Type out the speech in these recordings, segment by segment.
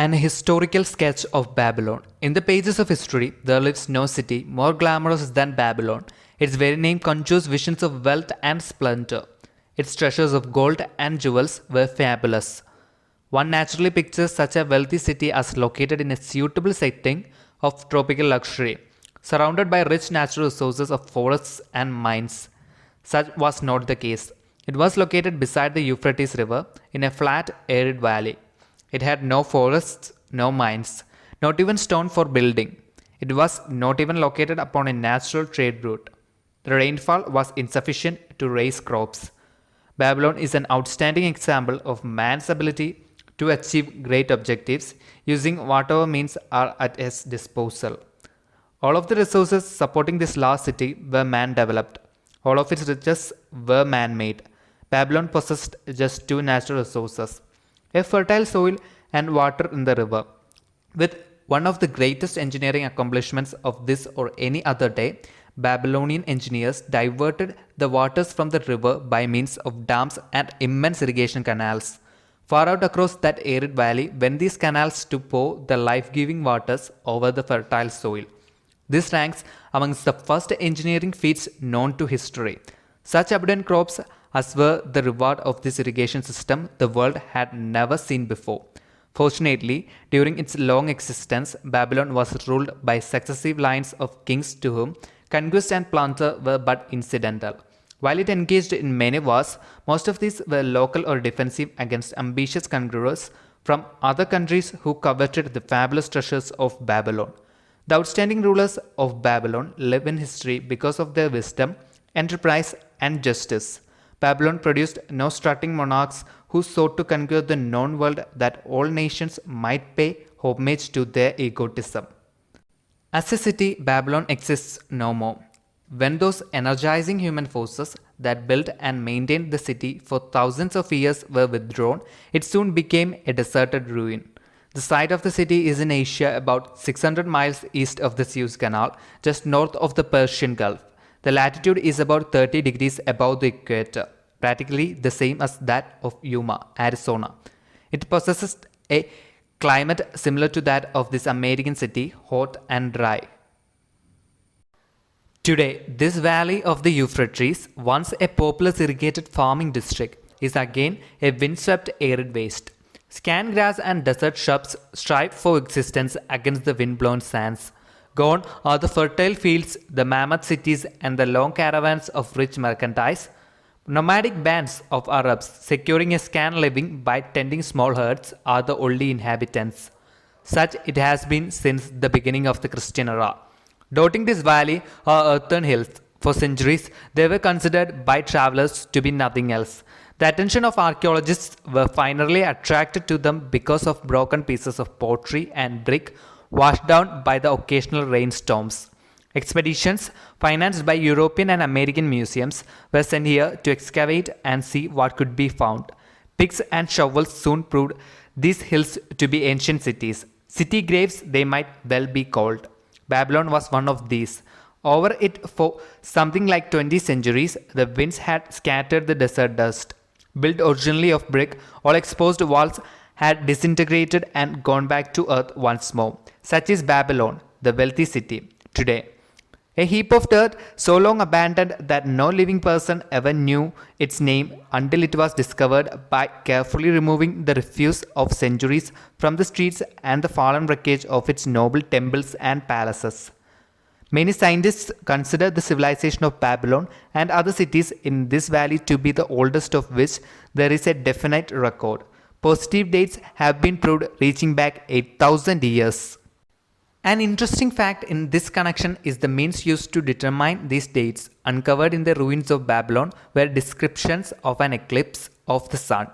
An historical sketch of Babylon. In the pages of history, there lives no city more glamorous than Babylon. Its very name conjures visions of wealth and splendor. Its treasures of gold and jewels were fabulous. One naturally pictures such a wealthy city as located in a suitable setting of tropical luxury, surrounded by rich natural resources of forests and mines. Such was not the case. It was located beside the Euphrates River in a flat, arid valley. It had no forests, no mines, not even stone for building. It was not even located upon a natural trade route. The rainfall was insufficient to raise crops. Babylon is an outstanding example of man's ability to achieve great objectives using whatever means are at his disposal. All of the resources supporting this large city were man-developed. All of its riches were man-made. Babylon possessed just two natural resources: a fertile soil and water in the river. With one of the greatest engineering accomplishments of this or any other day, Babylonian engineers diverted the waters from the river by means of dams and immense irrigation canals. Far out across that arid valley went these canals to pour the life-giving waters over the fertile soil. This ranks amongst the first engineering feats known to history. Such abundant crops as were the reward of this irrigation system the world had never seen before. Fortunately, during its long existence, Babylon was ruled by successive lines of kings to whom conquest and plunder were but incidental. While it engaged in many wars, most of these were local or defensive against ambitious conquerors from other countries who coveted the fabulous treasures of Babylon. The outstanding rulers of Babylon live in history because of their wisdom, enterprise, and justice. Babylon produced no strutting monarchs who sought to conquer the known world that all nations might pay homage to their egotism. As a city, Babylon exists no more. When those energizing human forces that built and maintained the city for thousands of years were withdrawn, it soon became a deserted ruin. The site of the city is in Asia, about 600 miles east of the Suez Canal, just north of the Persian Gulf. The latitude is about 30 degrees above the equator, practically the same as that of Yuma, Arizona. It possesses a climate similar to that of this American city, hot and dry. Today, this valley of the Euphrates, once a populous irrigated farming district, is again a windswept arid waste. Scant grass and desert shrubs strive for existence against the windblown sands. Gone are the fertile fields, the mammoth cities, and the long caravans of rich merchandise. Nomadic bands of Arabs securing a scant living by tending small herds are the only inhabitants. Such it has been since the beginning of the Christian era. Dotting this valley are earthen hills. For centuries, they were considered by travelers to be nothing else. The attention of archaeologists were finally attracted to them because of broken pieces of pottery and brick washed down by the occasional rainstorms. Expeditions, financed by European and American museums, were sent here to excavate and see what could be found. Picks and shovels soon proved these hills to be ancient cities. City graves they might well be called. Babylon was one of these. Over it for something like 20 centuries, the winds had scattered the desert dust. Built originally of brick, all exposed walls had disintegrated and gone back to earth once more. Such is Babylon, the wealthy city, today. A heap of dirt so long abandoned that no living person ever knew its name until it was discovered by carefully removing the refuse of centuries from the streets and the fallen wreckage of its noble temples and palaces. Many scientists consider the civilization of Babylon and other cities in this valley to be the oldest of which there is a definite record. Positive dates have been proved reaching back 8,000 years. An interesting fact in this connection is the means used to determine these dates. Uncovered in the ruins of Babylon were descriptions of an eclipse of the sun.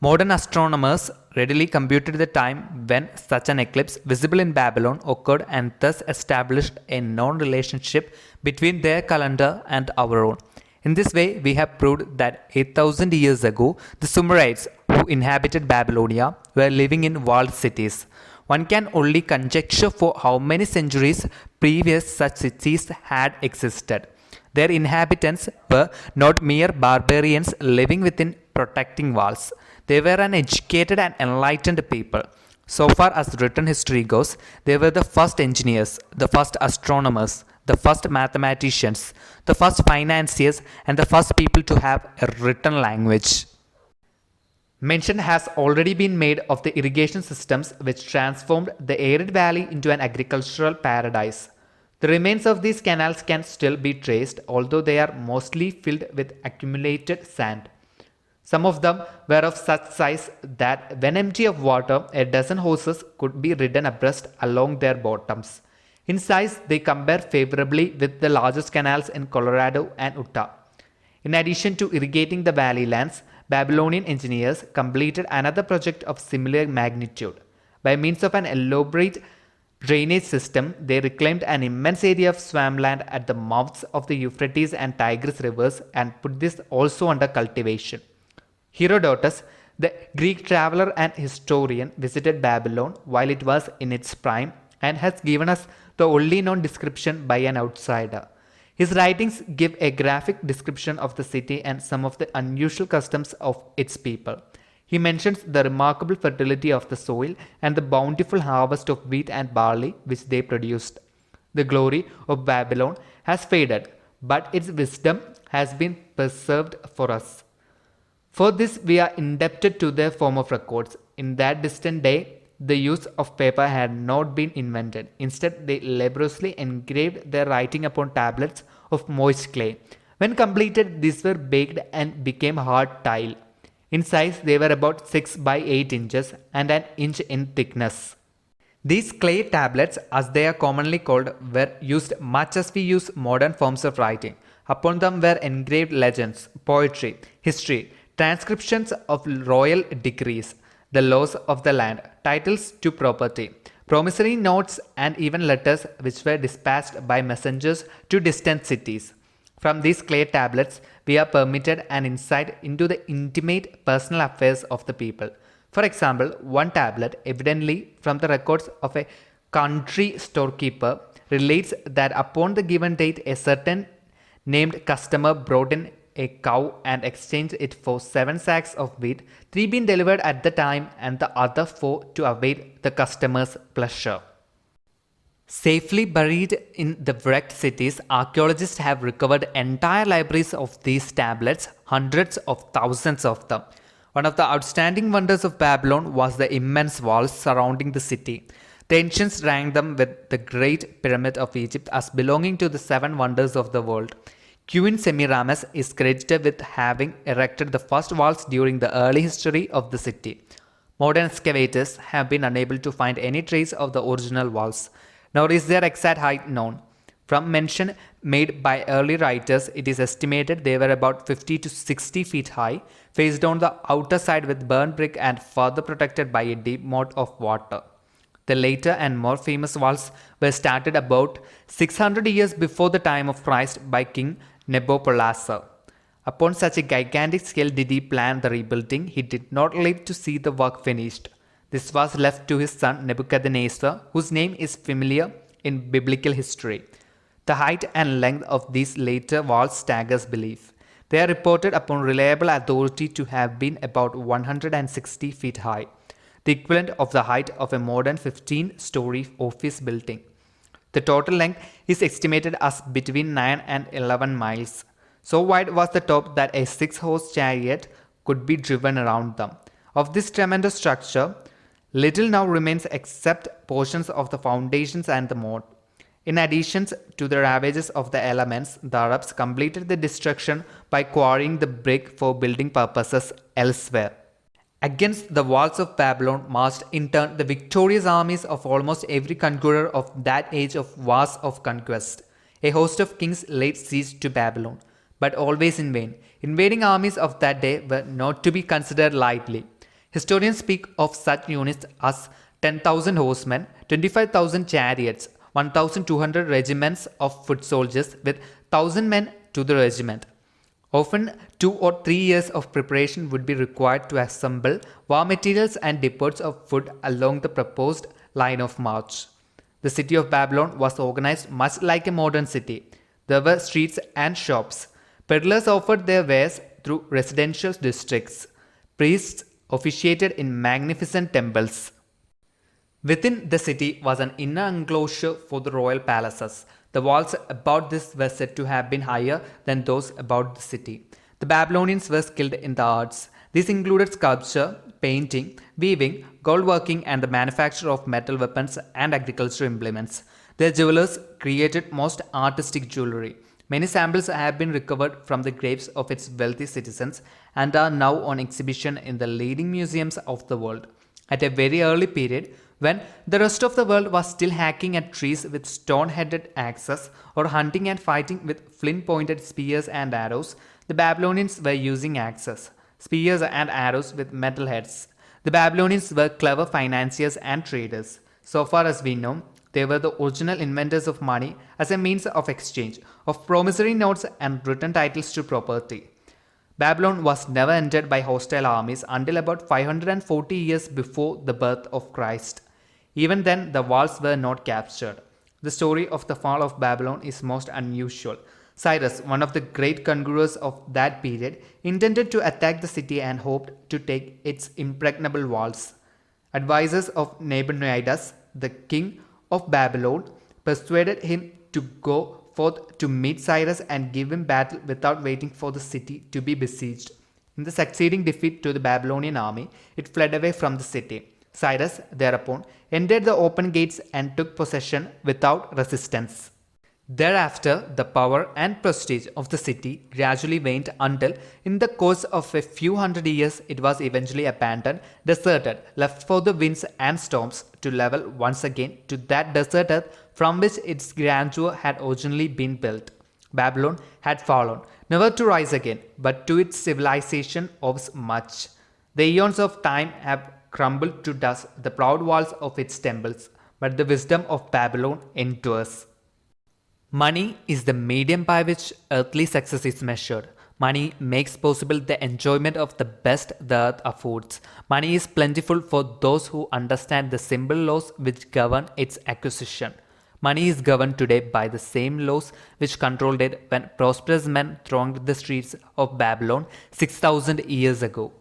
Modern astronomers readily computed the time when such an eclipse visible in Babylon occurred and thus established a known relationship between their calendar and our own. In this way, we have proved that 8,000 years ago, the Sumerites who inhabited Babylonia were living in walled cities. One can only conjecture for how many centuries previous such cities had existed. Their inhabitants were not mere barbarians living within protecting walls. They were an educated and enlightened people. So far as written history goes, they were the first engineers, the first astronomers, the first mathematicians, the first financiers, and the first people to have a written language. Mention has already been made of the irrigation systems which transformed the arid valley into an agricultural paradise. The remains of these canals can still be traced, although they are mostly filled with accumulated sand. Some of them were of such size that when empty of water, a dozen horses could be ridden abreast along their bottoms. In size, they compare favorably with the largest canals in Colorado and Utah. In addition to irrigating the valley lands, Babylonian engineers completed another project of similar magnitude. By means of an elaborate drainage system, they reclaimed an immense area of swampland at the mouths of the Euphrates and Tigris rivers and put this also under cultivation. Herodotus, the Greek traveler and historian, visited Babylon while it was in its prime and has given us the only known description by an outsider. His writings give a graphic description of the city and some of the unusual customs of its people. He mentions the remarkable fertility of the soil and the bountiful harvest of wheat and barley which they produced. The glory of Babylon has faded, but its wisdom has been preserved for us. For this we are indebted to their form of records. In that distant day, the use of paper had not been invented. Instead, they laboriously engraved their writing upon tablets of moist clay. When completed, these were baked and became hard tile. In size, they were about 6 by 8 inches and an inch in thickness. These clay tablets, as they are commonly called, were used much as we use modern forms of writing. Upon them were engraved legends, poetry, history, transcriptions of royal decrees, the laws of the land, titles to property, promissory notes, and even letters which were dispatched by messengers to distant cities. From these clay tablets, we are permitted an insight into the intimate personal affairs of the people. For example, one tablet, evidently from the records of a country storekeeper, relates that upon the given date a certain named customer brought in a cow and exchanged it for 7 sacks of wheat, 3 being delivered at the time and the other 4 to await the customer's pleasure. Safely buried in the wrecked cities, archaeologists have recovered entire libraries of these tablets, hundreds of thousands of them. One of the outstanding wonders of Babylon was the immense walls surrounding the city. The ancients ranked them with the Great Pyramid of Egypt as belonging to the 7 wonders of the world. Queen Semiramis is credited with having erected the first walls during the early history of the city. Modern excavators have been unable to find any trace of the original walls, nor is their exact height known. From mention made by early writers, it is estimated they were about 50 to 60 feet high, faced on the outer side with burnt brick and further protected by a deep moat of water. The later and more famous walls were started about 600 years before the time of Christ by King Nabopolassar. Upon such a gigantic scale did he plan the rebuilding, he did not live to see the work finished. This was left to his son Nebuchadnezzar, whose name is familiar in biblical history. The height and length of these later walls staggers belief. They are reported upon reliable authority to have been about 160 feet high, the equivalent of the height of a modern 15-story office building. The total length is estimated as between 9 and 11 miles. So wide was the top that a 6-horse chariot could be driven around them. Of this tremendous structure, little now remains except portions of the foundations and the moat. In addition to the ravages of the elements, the Arabs completed the destruction by quarrying the brick for building purposes elsewhere. Against the walls of Babylon marched in turn the victorious armies of almost every conqueror of that age of wars of conquest. A host of kings laid siege to Babylon, but always in vain. Invading armies of that day were not to be considered lightly. Historians speak of such units as 10,000 horsemen, 25,000 chariots, 1,200 regiments of foot soldiers with 1,000 men to the regiment. Often 2 or 3 years of preparation would be required to assemble war materials and depots of food along the proposed line of march. The city of Babylon was organized much like a modern city. There were streets and shops. Peddlers offered their wares through residential districts. Priests officiated in magnificent temples. Within the city was an inner enclosure for the royal palaces. The walls about this were said to have been higher than those about the city. The Babylonians were skilled in the arts. These included sculpture, painting, weaving, gold working, and the manufacture of metal weapons and agricultural implements. Their jewelers created most artistic jewelry. Many samples have been recovered from the graves of its wealthy citizens and are now on exhibition in the leading museums of the world. At a very early period, when the rest of the world was still hacking at trees with stone-headed axes or hunting and fighting with flint-pointed spears and arrows, the Babylonians were using axes, spears and arrows with metal heads. The Babylonians were clever financiers and traders. So far as we know, they were the original inventors of money as a means of exchange, of promissory notes and written titles to property. Babylon was never entered by hostile armies until about 540 years before the birth of Christ. Even then, the walls were not captured. The story of the fall of Babylon is most unusual. Cyrus, one of the great conquerors of that period, intended to attack the city and hoped to take its impregnable walls. Advisors of Nabonidus, the king of Babylon, persuaded him to go forth to meet Cyrus and give him battle without waiting for the city to be besieged. In the succeeding defeat to the Babylonian army, it fled away from the city. Cyrus, thereupon, entered the open gates and took possession without resistance. Thereafter, the power and prestige of the city gradually waned until, in the course of a few hundred years, it was eventually abandoned, deserted, left for the winds and storms to level once again to that desert earth from which its grandeur had originally been built. Babylon had fallen, never to rise again, but to its civilization owes much. The eons of time have crumbled to dust the proud walls of its temples, but the wisdom of Babylon endures. Money is the medium by which earthly success is measured. Money makes possible the enjoyment of the best the earth affords. Money is plentiful for those who understand the simple laws which govern its acquisition. Money is governed today by the same laws which controlled it when prosperous men thronged the streets of Babylon 6,000 years ago.